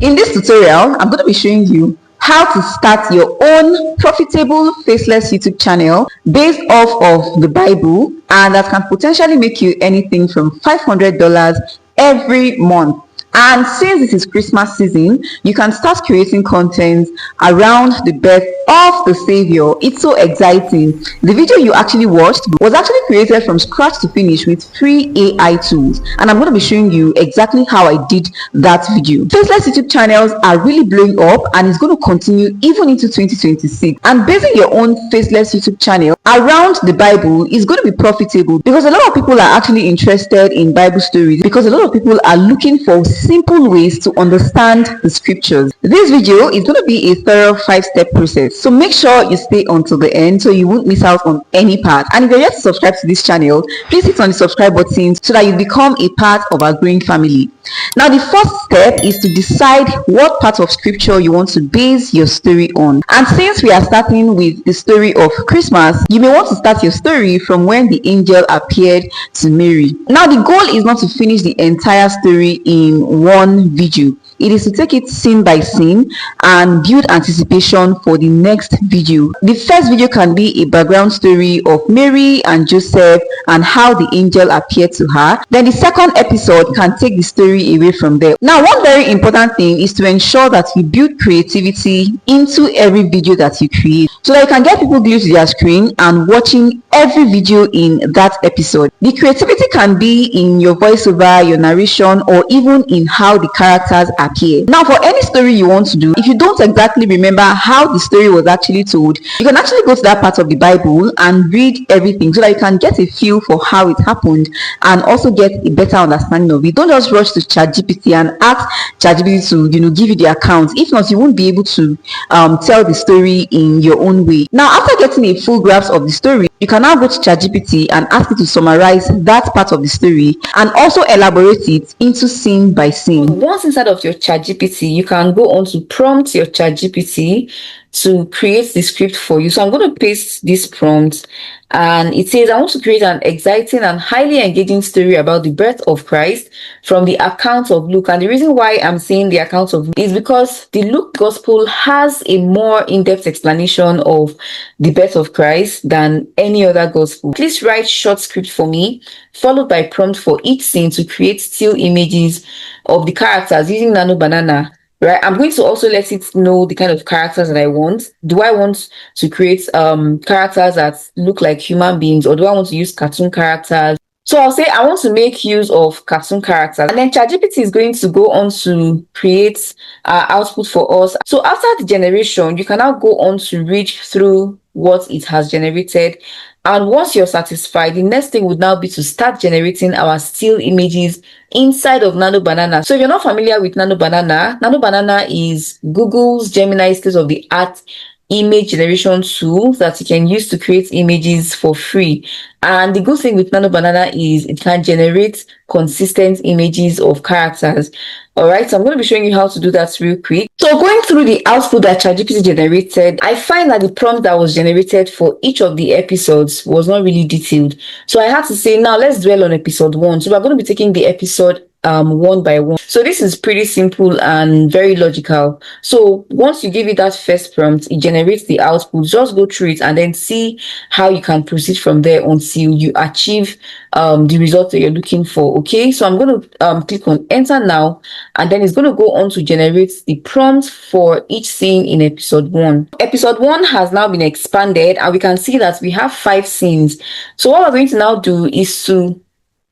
In this tutorial, I'm going to be showing you how to start your own profitable faceless YouTube channel based off of the Bible, and that can potentially make you anything from $500 every month. And since this is Christmas season, you can start creating content around the birth of the Savior. It's so exciting. The video you actually watched was actually created from scratch to finish with free AI tools, and I'm going to be showing you exactly how I did that video. Faceless YouTube channels are really blowing up, and it's going to continue even into 2026. And basing your own faceless YouTube channel around the Bible is going to be profitable, because a lot of people are actually interested in Bible stories, because a lot of people are looking for simple ways to understand the scriptures. This video is going to be a thorough 5-step process, so make sure you stay until the end so you won't miss out on any part. And if you're yet to subscribe to this channel, please hit on the subscribe button so that you become a part of our growing family. Now, the first step is to decide what part of scripture you want to base your story on. And since we are starting with the story of Christmas, you may want to start your story from when the angel appeared to Mary. Now, the goal is not to finish the entire story in one video. It is to take it scene by scene and build anticipation for the next video. The first video can be a background story of Mary and Joseph and how the angel appeared to her. Then the second episode can take the story away from there. Now, one very important thing is to ensure that you build creativity into every video that you create, so that you can get people glued to their screen and watching every video in that episode. The creativity can be in your voiceover, your narration, or even in how the characters appear. Now, for any story you want to do, if you don't exactly remember how the story was actually told, you can actually go to that part of the Bible and read everything so that you can get a feel for how it happened and also get a better understanding of it. Don't just rush to ChatGPT and ask ChatGPT to give you the account. If not, you won't be able to tell the story in your own way. Now, after getting a full grasp of the story, you can now go to ChatGPT and ask it to summarize that part of the story and also elaborate it into scene by scene. Once inside of your ChatGPT, you can go on to prompt your ChatGPT to create the script for you. So I'm going to paste this prompt, and it says, I want to create an exciting and highly engaging story about the birth of Christ from the account of Luke. And the reason why I'm saying the account of Luke is because the Luke gospel has a more in-depth explanation of the birth of Christ than any other gospel. Please write short script for me, followed by prompt for each scene to create still images of the characters using Nano Banana. Right, I'm going to also let it know the kind of characters that I want. Do I want to create characters that look like human beings, or do I want to use cartoon characters? So I'll say I want to make use of cartoon characters, and then ChatGPT is going to go on to create output for us. So after the generation, you can now go on to read through what it has generated. And once you're satisfied, the next thing would now be to start generating our still images inside of Nano Banana. So if you're not familiar with Nano Banana is Google's Gemini state-of-the-art image generation tool that you can use to create images for free. And the good thing with Nano Banana is it can generate consistent images of characters. All right, so I'm going to be showing you how to do that real quick. So going through the output that ChatGPT generated, I find that the prompt that was generated for each of the episodes was not really detailed. So I had to say, now let's dwell on episode 1. So we're going to be taking the episode one by one. So this is pretty simple and very logical. So once you give it that first prompt, it generates the output. Just go through it and then see how you can proceed from there until you achieve the result that you're looking for. Okay, so I'm going to click on enter now, and then it's going to go on to generate the prompt for each scene in episode 1. Episode 1 has now been expanded, and we can see that we have 5 scenes. So what we're going to now do is to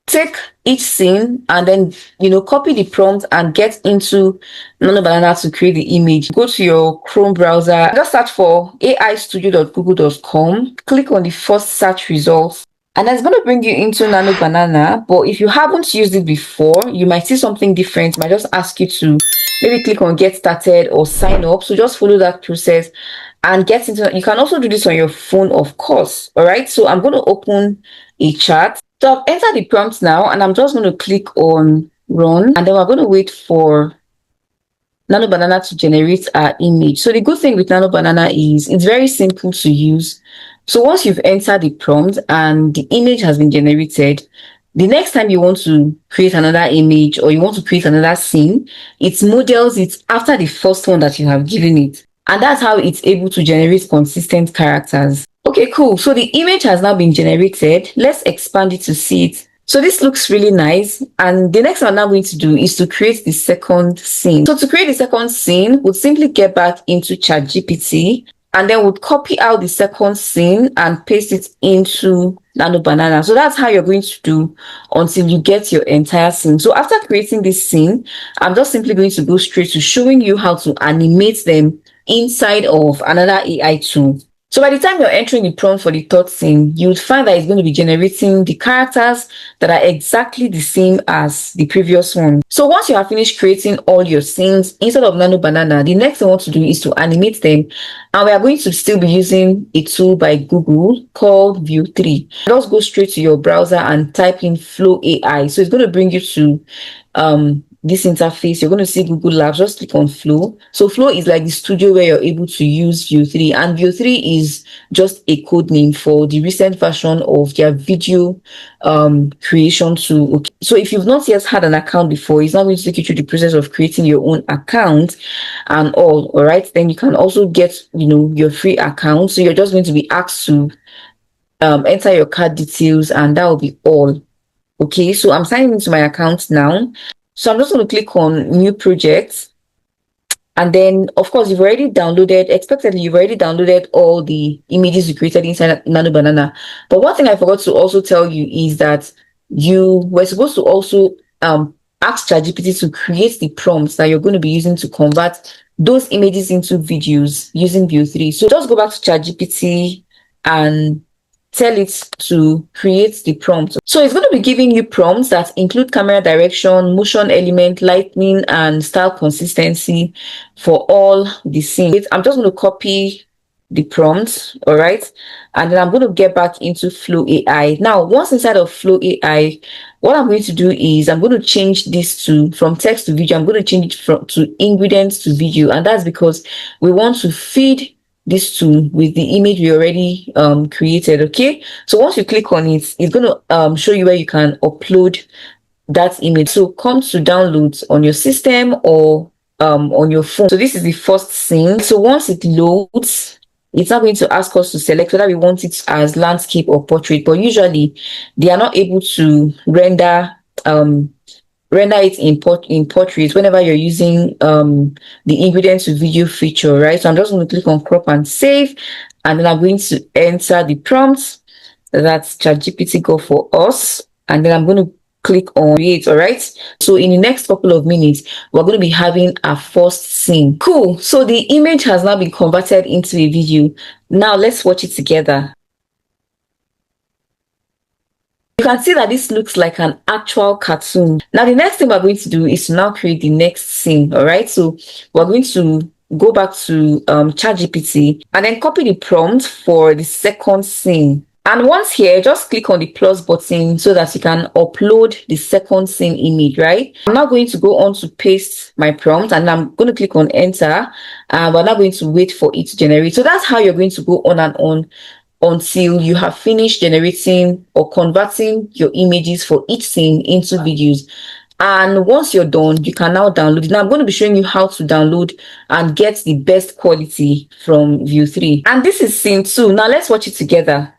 take each scene and then copy the prompt and get into Nano Banana to create the image. Go to your Chrome browser, just search for aistudio.google.com, click on the first search results, and that's going to bring you into Nano Banana. But if you haven't used it before, you might see something different. It might just ask you to maybe click on get started or sign up. So just follow that process and get into it. You can also do this on your phone, of course. All right, so I'm going to open a chat. So I've entered the prompt now, and I'm just going to click on run, and then we're going to wait for Nano Banana to generate our image. So the good thing with Nano Banana is it's very simple to use. So once you've entered the prompt and the image has been generated, the next time you want to create another image or you want to create another scene, it models it after the first one that you have given it. And that's how it's able to generate consistent characters. Okay, cool. So the image has now been generated. Let's expand it to see it. So this looks really nice. And the next thing I'm now going to do is to create the second scene. So to create the second scene, we'll simply get back into ChatGPT and then we'll copy out the second scene and paste it into Nano Banana. So that's how you're going to do until you get your entire scene. So after creating this scene, I'm just simply going to go straight to showing you how to animate them inside of another AI tool. So by the time you're entering the prompt for the third scene, you would find that it's going to be generating the characters that are exactly the same as the previous one. So once you have finished creating all your scenes inside of Nano Banana, the next thing I want to do is to animate them. And we are going to still be using a tool by Google called View 3. Just go straight to your browser and type in Flow AI. So it's going to bring you to this interface. You're going to see Google Labs. Just click on Flow. So Flow is like the studio where you're able to use View 3, and View 3 is just a code name for the recent version of their video creation tool. Okay. So if you've not yet had an account before, it's not going to take you through the process of creating your own account and all right, then you can also get your free account. So you're just going to be asked to enter your card details, and that will be all. Okay, so I'm signing into my account now. So I'm just going to click on new project. And then, of course, you've already downloaded all the images you created inside Nano Banana. But one thing I forgot to also tell you is that you were supposed to also ask ChatGPT to create the prompts that you're going to be using to convert those images into videos using View 3. So just go back to ChatGPT and tell it to create the prompt. So it's going to be giving you prompts that include camera direction, motion element, lighting, and style consistency for all the scenes. I'm just going to copy the prompt, all right, and then I'm going to get back into Flow AI. Now, once inside of Flow AI, what I'm going to do is I'm going to change this from text to video. I'm going to change it to ingredients to video, and that's because we want to feed this tool with the image we already created. Okay, so once you click on it, it's going to show you where you can upload that image. So come to downloads on your system or on your phone. So this is the first scene. So once it loads, it's not going to ask us to select whether we want it as landscape or portrait, but usually they are not able to render it in portrait whenever you're using the ingredients to video feature, right? So I'm just going to click on crop and save, and then I'm going to enter the prompts that ChatGPT got for us, and then I'm going to click on create. All right, so in the next couple of minutes we're going to be having our first scene. Cool. So the image has now been converted into a video. Now let's watch it together. You can see that this looks like an actual cartoon. Now, the next thing we're going to do is to now create the next scene. All right, so we're going to go back to ChatGPT and then copy the prompt for the second scene. And once here, just click on the plus button so that you can upload the second scene image, right? I'm now going to go on to paste my prompt, and I'm going to click on enter, and we're now going to wait for it to generate. So that's how you're going to go on and on until you have finished generating or converting your images for each scene into videos. And once you're done, you can now download it. Now I'm going to be showing you how to download and get the best quality from View 3. And this is scene 2. Now let's watch it together.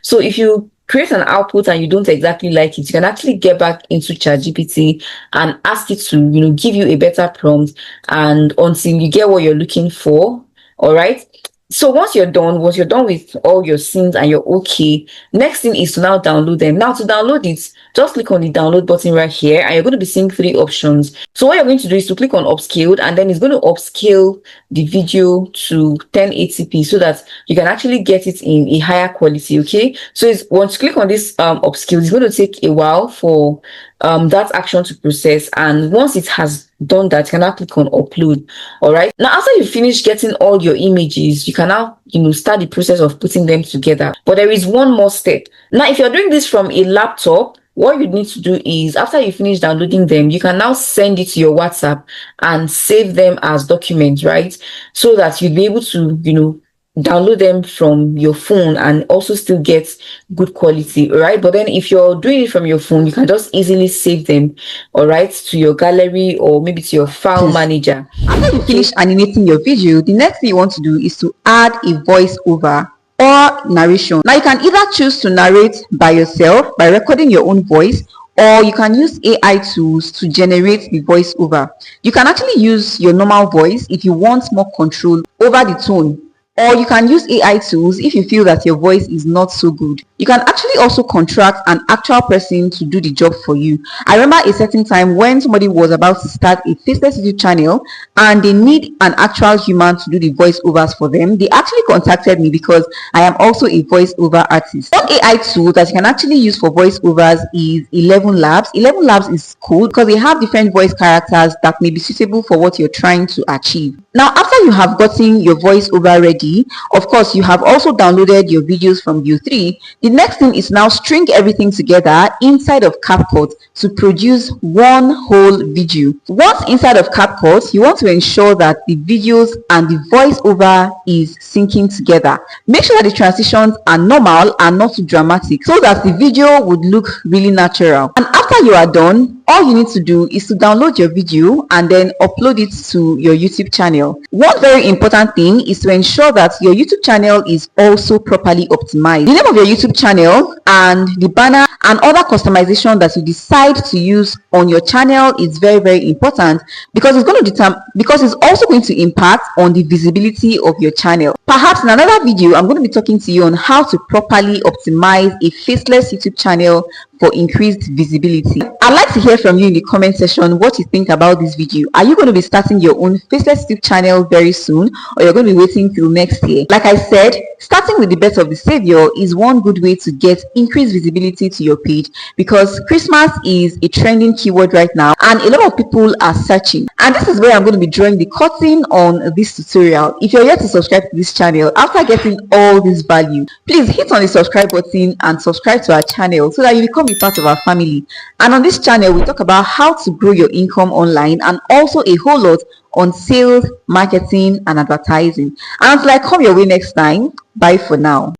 So if you create an output and you don't exactly like it, you can actually get back into ChatGPT and ask it to, give you a better prompt, and until you get what you're looking for. All right. So once you're done with all your scenes and you're okay, next thing is to now download them. Now to download it, just click on the download button right here, and you're going to be seeing 3 options. So what you're going to do is to click on upscaled, and then it's going to upscale the video to 1080p so that you can actually get it in a higher quality. Okay, so once you click on this upscale, it's going to take a while for that action to process, and once it has done that, you can now click on upload. All right, now after you finish getting all your images, you can now start the process of putting them together. But there is one more step. Now if you're doing this from a laptop, what you need to do is, after you finish downloading them, you can now send it to your WhatsApp and save them as documents, right? So that you'll be able to download them from your phone and also still get good quality, all right? But then if you're doing it from your phone, you can just easily save them, all right, to your gallery or maybe to your file manager. After you finish animating your video, the next thing you want to do is to add a voiceover or narration. Now you can either choose to narrate by yourself by recording your own voice, or you can use AI tools to generate the voiceover. You can actually use your normal voice if you want more control over the tone, or you can use AI tools if you feel that your voice is not so good. You can actually also contract an actual person to do the job for you. I remember a certain time when somebody was about to start a Faceless YouTube channel and they need an actual human to do the voiceovers for them. They actually contacted me because I am also a voiceover artist. One AI tool that you can actually use for voiceovers is 11 Labs. 11 Labs is cool because they have different voice characters that may be suitable for what you're trying to achieve. Now, after you have gotten your voiceover ready, of course, you have also downloaded your videos from View 3. The next thing is now string everything together inside of CapCut to produce one whole video. Once inside of CapCut, you want to ensure that the videos and the voiceover is syncing together. Make sure that the transitions are normal and not too dramatic so that the video would look really natural. And after you are done, all you need to do is to download your video and then upload it to your YouTube channel. One very important thing is to ensure that your YouTube channel is also properly optimized. The name of your YouTube channel and the banner and other customization that you decide to use on your channel is very, very important because it's also going to impact on the visibility of your channel. Perhaps in another video, I'm going to be talking to you on how to properly optimize a faceless YouTube channel for increased visibility. I'd like to hear from you in the comment section what you think about this video. Are you going to be starting your own Faceless YouTube channel very soon, or you're going to be waiting till next year? Like I said, starting with the Best of the Savior is one good way to get increased visibility to your page because Christmas is a trending keyword right now and a lot of people are searching. And this is where I'm going to be drawing the curtain on this tutorial. If you're yet to subscribe to this channel after getting all this value, please hit on the subscribe button and subscribe to our channel so that you become a part of our family. And on this channel, we talk about how to grow your income online and also a whole lot on sales, marketing, and advertising. And until I come your way next time, bye for now.